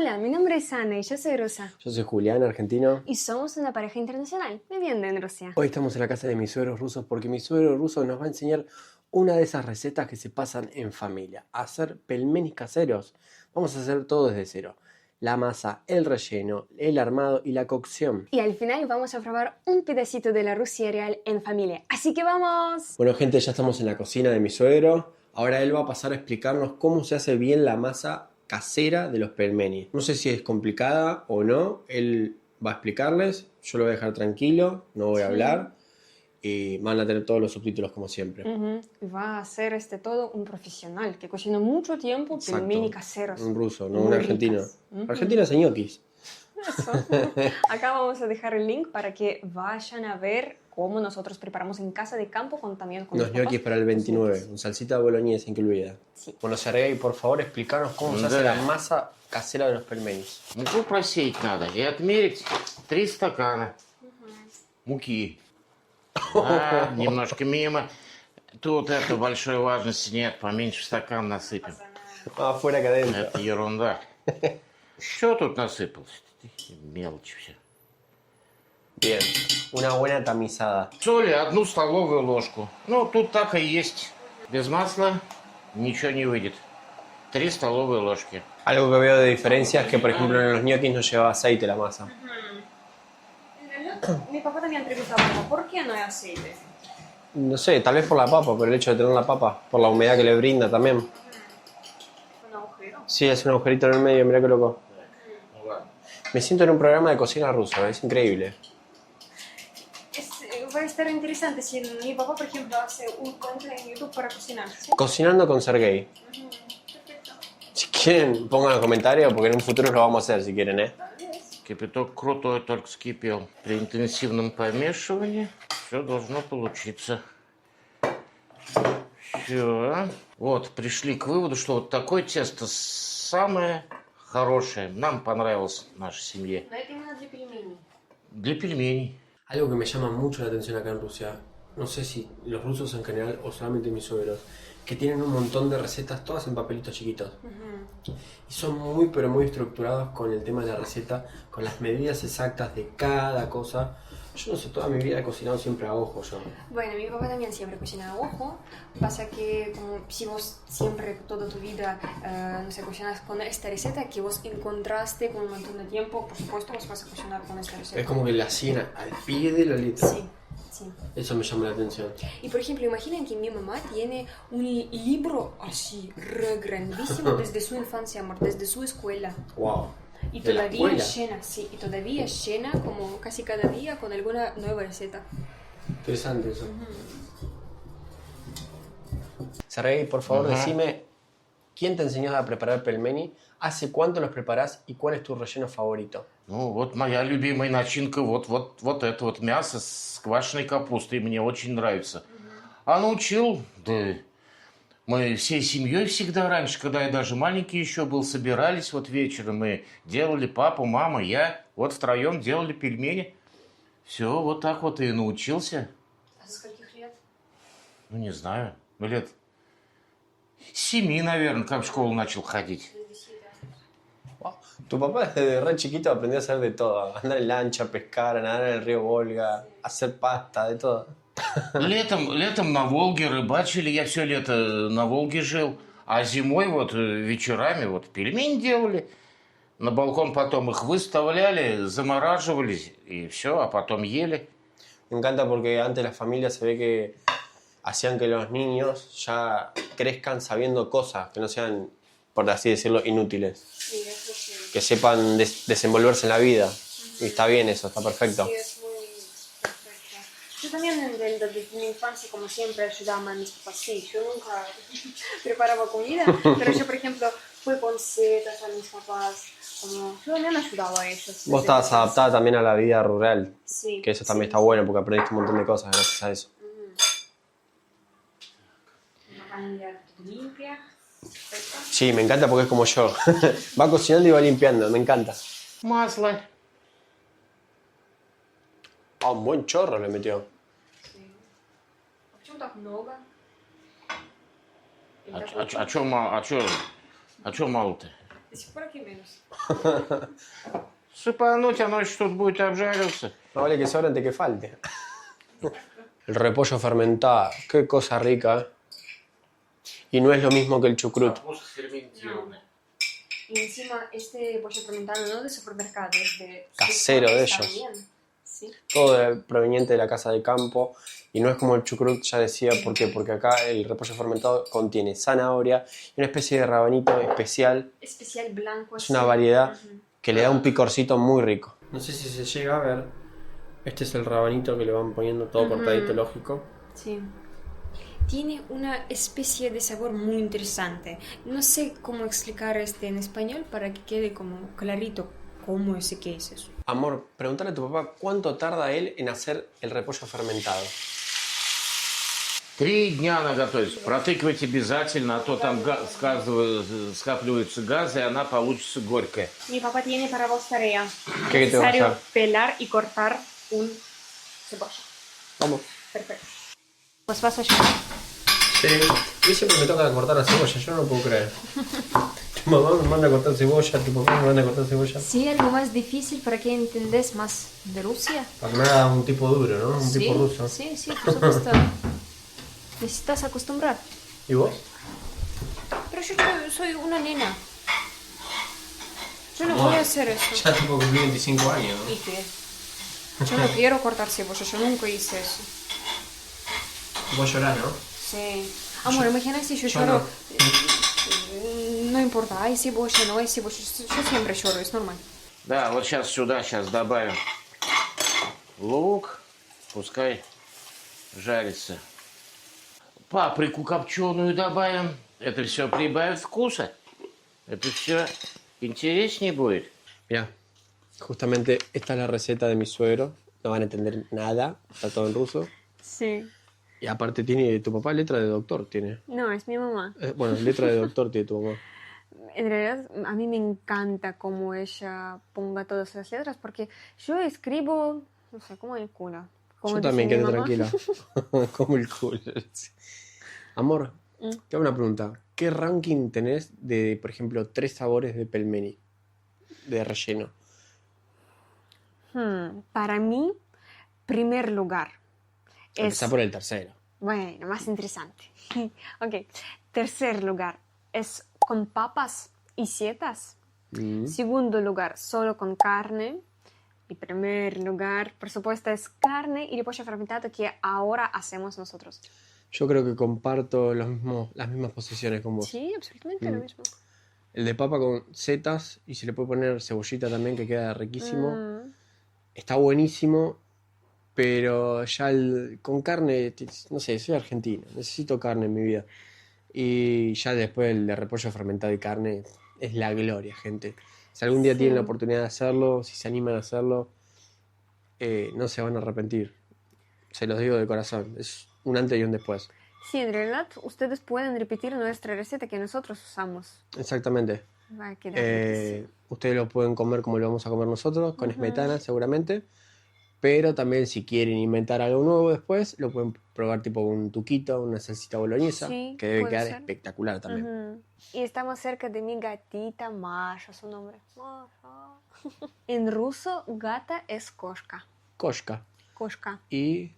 Hola, mi nombre es Ana y yo soy rusa. Yo soy Julián, argentino. Y somos una pareja internacional viviendo en Rusia. Hoy estamos en la casa de mis suegros rusos porque mi suegro ruso nos va a enseñar una de esas recetas que se pasan en familia. Hacer pelmenis caseros. Vamos a hacer todo desde cero. La masa, el relleno, el armado y la cocción. Y al final vamos a probar un pedacito de la Rusia real en familia. ¡Así que vamos! Bueno, gente, ya estamos en la cocina de mi suegro. Ahora él va a pasar a explicarnos cómo se hace bien la masa casera de los pelmenis. No sé si es complicada o no. Él va a explicarles. Yo lo voy a dejar tranquilo. No voy a hablar. Y van a tener todos los subtítulos como siempre. Va a ser todo un profesional que cocina mucho tiempo pelmeni caseros. Un ruso, no muy un argentino. ricas. Argentina es ñoquis. Eso. Acá vamos a dejar el link para que vayan a ver cómo nosotros preparamos en casa de campo también con Los ñoquis para el 29, con salsita boloñesa incluida. Sí. Bueno, Sergey, por favor, explícanos cómo se hace la masa casera de los pelmenis. Муку просеять надо и отмерить 3 стакана муки. Немножко мимо. Тут это большой важности нет, поменьше в стакан насыпем. Afuera que adentro. Это ерунда. Что тут насыпалось? Мелочь все. Bien, una buena tamizada. Соли 1 столовую ложку. Ну, тут так и есть. Без масла ничего не выйдет. 3 столовые ложки. Algo que veo de diferencia es que, por ejemplo, en los ñoquis no lleva aceite la masa. Mi papá también preguntaba, ¿por qué no hay aceite? No sé, tal vez por la papa, por el hecho de tener la papa, por la humedad que le brinda también. ¿Un agujero? Sí, es un agujerito en el medio, mirá qué loco. Me siento en un programa de cocina rusa, es increíble. Va a estar interesante si mi papá, por ejemplo, hace un cuenta en YouTube para cocinar. ¿Sí? Cocinando con Sergey. Perfecto. Si quieren, pongan en los comentarios, porque en un futuro lo vamos a hacer, si quieren, ¿eh? Кипяток крутой только вскипел. При интенсивном помешивании все должно получиться. Все. Вот, пришли к выводу, что вот такое тесто самое хорошее. Нам понравилось в нашей семье. Но это именно для пельменей. Для пельменей. Algo que me llama mucho la atención acá en Rusia, no sé si los rusos en general o solamente mis suegros, que tienen un montón de recetas todas en papelitos chiquitos. Y son muy pero muy estructurados con el tema de la receta, con las medidas exactas de cada cosa. Yo no sé, toda mi vida he cocinado siempre a ojo yo. Bueno, mi papá también siempre cocina a ojo. Pasa que como si vos siempre toda tu vida, no sé, cocinas con esta receta que vos encontraste con un montón de tiempo, por supuesto vos vas a cocinar con esta receta. Es como que la hacían al pie de la letra. Sí, sí. Eso me llama la atención. Y por ejemplo, imaginen que mi mamá tiene un libro así, re grandísimo desde su infancia, amor, desde su escuela. Wow. Y ¿De la todavía escuela? llena, sí, y todavía llena como casi cada día con alguna nueva receta. Interesante eso. Sergey, por favor, decime, ¿quién te enseñó a preparar pelmeni? ¿Hace cuánto los preparás y cuál es tu relleno favorito? Ну, вот моя любимая начинка, вот это вот мясо с квашеной капустой. Мне очень нравится. А научил, да, мы всей семьей всегда раньше, когда я даже маленький еще был, собирались вот вечером и делали, папа, мама, я, вот втроем делали пельмени. Все, вот так вот и научился. А со скольких лет? Ну, не знаю, лет 7, наверное, как в школу начал ходить. Wow. Tu papá desde re chiquito aprendió a hacer de todo. Andar en lancha, pescar, nadar en el río Volga, hacer pasta, de todo. Летом на Волге рыбачили, я все лето на Волге жил. А зимой вот вечерами вот пельмени делали. На балкон потом их выставляли, замораживались и все, а потом ели. Me encanta porque antes las familias se ve que hacían que los niños ya crezcan sabiendo cosas, que no sean, por así decirlo, inútiles. Sí, es muy Que sepan desenvolverse en la vida. Y está bien eso, está perfecto. Sí, es muy perfecto. Yo también desde mi infancia, como siempre, ayudaba a mis papás. Sí, yo nunca preparaba comida, pero yo, por ejemplo, fui con setas a mis papás. Como, yo también ayudaba a ellos. Vos estabas adaptada también a la vida rural, Sí. que eso también está bueno porque aprendiste un montón de cosas gracias a eso. Limpia. Perfecto. Sí, me encanta porque es como yo. Va cocinando y va limpiando, me encanta. Масло. Ah, un buen chorro le metió. Sí. А почему так много? Или А такой чё мало-то? До сих пор aquí menos. Сыпануть, оно еще тут будет обжарился. No vale que sobre antes que falte. El repollo fermentado, qué cosa rica. Y no es lo mismo que el chucrut. Капуста ферментированная. Y encima este pollo fermentado no de supermercado, es de... Casero de está ellos. bien. Sí. Todo proveniente de la casa de campo. Y no es como el chucrut, ya decía, ¿por qué? Porque acá el repollo fermentado contiene zanahoria y una especie de rabanito especial. Especial blanco. Es así. una variedad que le da un picorcito muy rico. No sé si se llega a ver. Este es el rabanito que le van poniendo todo cortadito, lógico. Sí. Tiene una especie de sabor muy interesante. No sé cómo explicar en español para que quede como clarito cómo es y qué es eso. Amor, pregúntale a tu papá cuánto tarda él en hacer el repollo fermentado. 3 дня она готовится. Протыкивать обязательно, а то там скапливаются газы, и она получится горькая. Mi papá tiene para vos tarea. ¿Qué te va a Necesario hacer? pelar y cortar un cebolla. Vamos. Perfecto. Pues vas a ayudar. Sí. Y siempre me toca cortar la cebolla, yo no lo puedo creer. Tu mamá me manda a cortar cebolla, tu papá me manda a cortar cebolla. Sí, algo más difícil para que entendés más de Rusia. Para que me haga un tipo duro, ¿no? Un tipo ruso. Sí, sí, por supuesto. Necesitas acostumbrar. ¿Y vos? Pero yo soy una nena. Yo no voy a hacer eso. Ya tipo cumplí 25 años, ¿no? ¿Y qué? Yo no quiero cortar cebolla, yo nunca hice eso. Vos llorás, ¿no? Sí. Amor, imagina si yo yo lloro. no. No importa, hay cebolla, no hay cebolla. Yo siempre lloro, es normal. Да, вот сейчас сюда добавим лук, пускай жарится. Паприку копченую добавим. Это все прибавит вкуса. Это все интереснее будет. Mira, justamente esta es la receta de mi suegro. No van a entender nada, está todo en ruso. Sí. Y aparte tiene tu papá letra de doctor, tiene. No, es mi mamá. Bueno, letra de doctor tiene tu mamá. En realidad, a mí me encanta cómo ella ponga todas las letras, porque yo escribo, no sé, como el culo. Como Yo dice también, mi quedé mamá. tranquila. Como el culo. Amor, te hago una pregunta. ¿Qué ranking tenés de, por ejemplo, 3 sabores de pelmeni? De relleno. Para mí, primer lugar es... Empezá por el tercero. Bueno, más interesante. Ok. Tercer lugar es con papas y setas. Segundo lugar, solo con carne. Y primer lugar, por supuesto, es carne y el pollo fermentado que ahora hacemos nosotros. Yo creo que comparto las mismas posiciones con vos. Sí, absolutamente lo mismo. El de papa con setas y se le puede poner cebollita también, que queda riquísimo. Está buenísimo, pero ya con carne, no sé, soy argentino, necesito carne en mi vida. Y ya después el de repollo fermentado y carne es la gloria, gente. Si algún día tienen la oportunidad de hacerlo, si se animan a hacerlo, no se van a arrepentir. Se los digo de corazón, es un antes y un después. Sí, en realidad ustedes pueden repetir nuestra receta que nosotros usamos. Exactamente. Va a quedar riquísimo. Ustedes lo pueden comer como lo vamos a comer nosotros, con smetana seguramente. Pero también si quieren inventar algo nuevo después, lo pueden probar tipo un tuquito, una salsita boloñesa, Sí, que debe puede quedar ser. espectacular también. Y estamos cerca de mi gatita Masha, su nombre. Masha. En ruso, gata es koshka. Koshka. Koshka. Y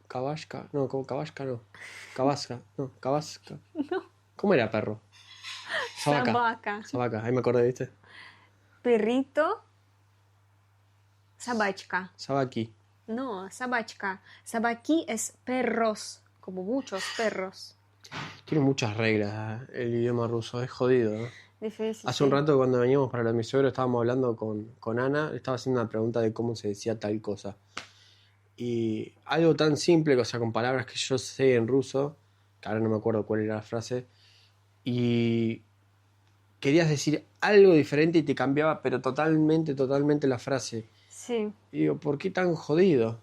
kabashka. No, como kabashka no. Kabaska. No, kabaska. No. ¿Cómo era perro? Sabaca. Собака. Sabaca, ahí me acordé, ¿viste? Perrito. Собачка. Sabaki. No, собачка. Собаки es perros, como muchos perros. Tiene muchas reglas el idioma ruso, es jodido, ¿no? Difícil. Hace un rato cuando veníamos para lo de mi suegro estábamos hablando con Ana, le estaba haciendo una pregunta de cómo se decía tal cosa. Y algo tan simple, o sea, con palabras que yo sé en ruso, que ahora no me acuerdo cuál era la frase, y querías decir algo diferente y te cambiaba, pero totalmente la frase. Sí. Y digo, ¿por qué tan jodido?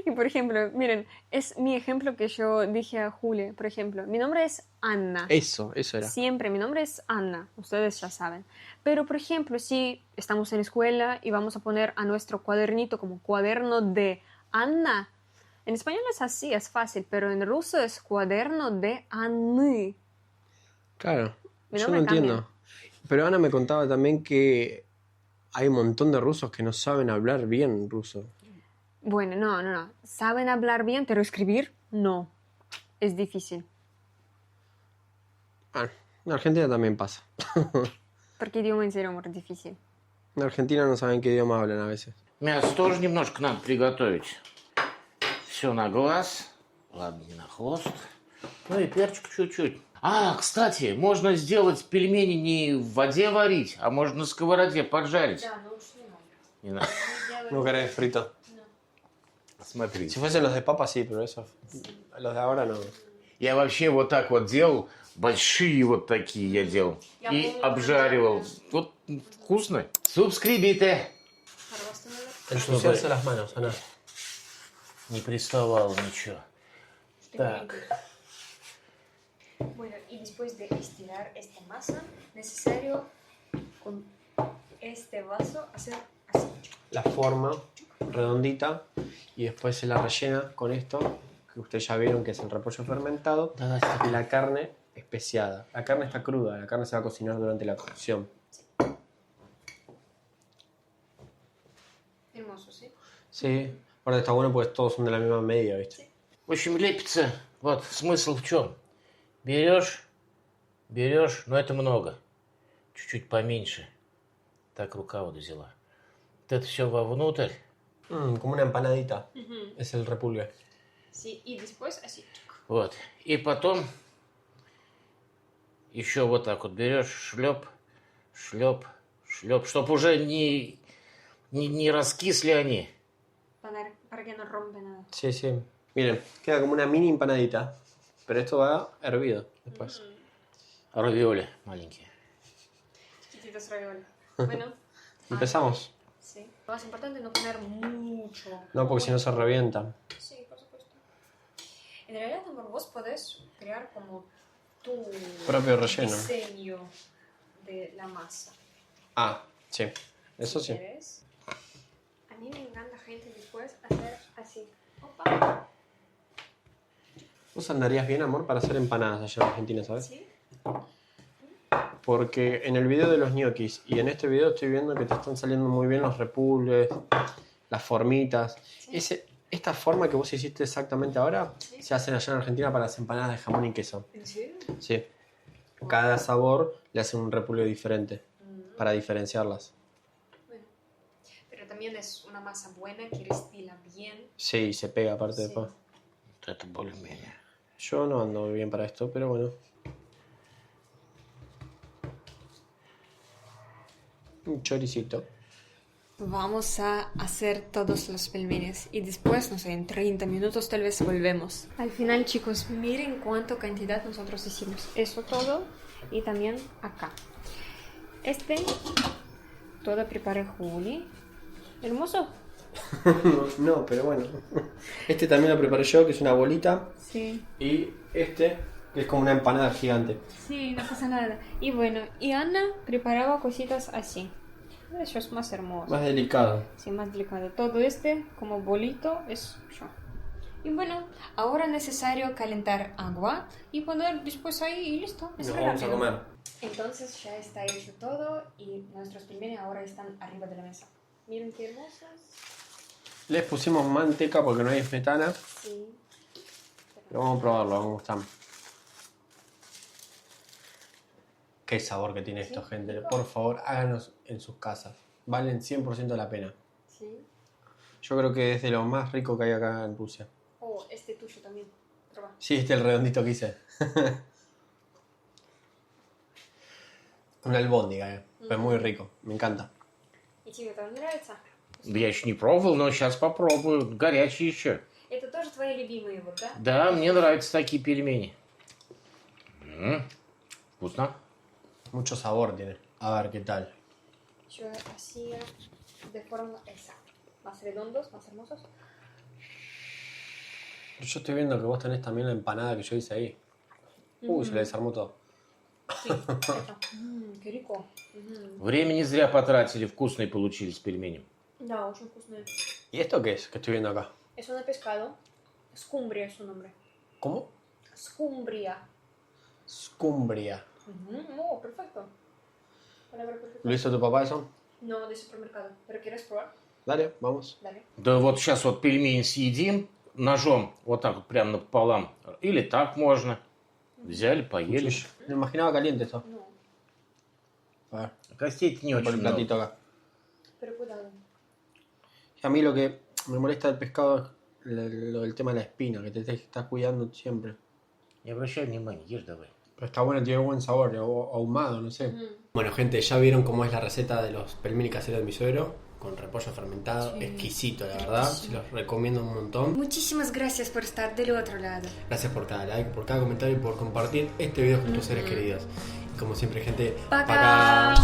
Y por ejemplo, miren, es mi ejemplo que yo dije a Julia, por ejemplo, mi nombre es Anna. Eso era. Siempre, mi nombre es Anna, ustedes ya saben. Pero, por ejemplo, si estamos en la escuela y vamos a poner a nuestro cuadernito como cuaderno de Anna, en español es así, es fácil, pero en ruso es cuaderno de Anny. Claro, Mi yo no nombre entiendo. cambia. Pero Ana me contaba también que hay un montón de rusos que no saben hablar bien ruso. Bueno, no. Saben hablar bien, pero escribir no. Es difícil. Ah, en Argentina también pasa. Porque idioma en serio muy difícil. En Argentina no saben qué idioma hablan a veces. Мясо тоже немножко надо приготовить. Все на глаз. Ладно, не на хвост. Ну и перчик чуть-чуть. А, кстати, можно сделать пельмени не в воде варить, а можно на сковороде поджарить. Да, ну уж не надо. Не надо. ¿No querés frito? Смотрите. Si fuesen los de papa sí, pero eso... Los de ahora no. Я вообще вот так вот делал. Большие вот такие я делал. И обжаривал. Вот вкусно. Субскрибите. Ensuciarse las manos, Ana. Не приставало ничего. Так. Bueno, y después de estirar esta masa, necesario con este vaso hacer así. La forma redondita y después se la rellena con esto que ustedes ya vieron que es el repollo fermentado y la carne especiada. La carne está cruda, la carne se va a cocinar durante la cocción. Hermoso, ¿sí? Sí, ahora está bueno porque todos son de la misma medida, ¿viste? В общем, лепится. Вот смысл в чем. Берешь, но это много. Чуть-чуть поменьше. Так рука вот взяла. Вот это все вовнутрь. Como una empanadita. Es el repulgue. Sí, y después así. Вот. И потом еще вот так вот берешь, шлеп, чтобы уже не раскисли они. Para que no rompe nada. Sí, sí. Miren, queda como una mini empanadita. Pero esto va hervido después. Равиоли маленькие. Chiquititos ravioles. Bueno. Empezamos. Sí. Lo más importante es no poner mucho. No, porque si no se revientan. Sí, por supuesto. En realidad, amor, vos podés crear como tu Propio relleno. diseño de la masa. Ah, sí. Eso sí. ¿Quieres? A mí me encanta gente después hacer así. Opa. Vos andarías bien, amor, para hacer empanadas allá en Argentina, ¿sabes? ¿Sí? Porque en el video de los ñoquis y en este video estoy viendo que te están saliendo muy bien los repulgues, las formitas. Sí. Esta forma que vos hiciste exactamente ahora se hacen allá en Argentina para las empanadas de jamón y queso. ¿En serio? Sí. Cada sabor le hacen un repulgue diferente para diferenciarlas. Bueno. Pero también es una masa buena que restila bien. Sí, se pega aparte Sí. después. Вот это более-менее. Yo no ando bien para esto, pero bueno. Un choricito. Vamos a hacer todos los pelmenes y después, no sé, en 30 minutos tal vez volvemos. Al final, chicos, miren cuánta cantidad nosotros hicimos. Eso todo y también acá. Todo preparé Juli. Hermoso. No, pero bueno. Este también lo preparé yo, que es una bolita. Sí. Y este, que es como una empanada gigante. Sí, no pasa nada. Y bueno, y Ana preparaba cositas así. Eso es más hermoso. Más delicado. Sí, más delicado. Todo como bolito es yo. Y bueno, ahora es necesario calentar agua y poner después ahí y listo. Es Nos re vamos a rápido. comer. Entonces ya está hecho todo y nuestros pelmenes ahora están arriba de la mesa. Miren qué hermosos. Les pusimos manteca porque no hay smetana. Sí. Pero vamos a probarlo, cómo están. Qué sabor que tiene esto, gente. Por favor, háganos en sus casas. Valen 100% la pena. Sí. Yo creo que es de lo más rico que hay acá en Rusia. Oh, este tuyo también. Proba. Sí, este es el redondito que hice. Una albóndiga, Es muy rico, me encanta. ¿Y тебе тоже нравится? Я еще не пробовал, но сейчас попробую. Горячие еще. Это тоже твои любимые, вот, да? Да, мне нравятся такие пельмени. Вкусно. Mucho sabor tiene. A ver qué tal. Yo hacía de forma esa. Más redondos, más hermosos. Yo estoy viendo que vos tenés también la empanada que yo hice ahí. Uy, se le desarmó todo. Sí, это. Qué rico. Время не зря потратили. Вкусные получились пельмени. Да, очень вкусные. ¿Y esto qué es que estoy viendo acá? Es un pescado. Scumbria es su nombre. ¿Cómo? Scumbria. Scumbria. Oh, perfecto. ¿Lo hizo tu papá eso? No, de supermercado. ¿Pero quieres probar? Dale, vamos. Dale. Да вот сейчас вот пельмени съедим ножом, вот так вот прямо напополам. Или так можно. Взяли, поели. Me imaginaba caliente esto. No, A ver, Костей-то не por el очень много. platito acá. pero cuidado. A mí lo que me molesta del pescado es lo del tema de la espina, que te estás cuidando siempre. Не обращай внимания, ешь давай. Pero está bueno, tiene buen sabor, ahumado, no sé. Bueno, gente, ya vieron cómo es la receta de los pelmeni caseros de mi suegro, con repollo fermentado, exquisito, la verdad. Se los recomiendo un montón. Muchísimas gracias por estar del otro lado. Gracias por cada like, por cada comentario y por compartir este video con tus seres queridos. Y como siempre, gente, Пока!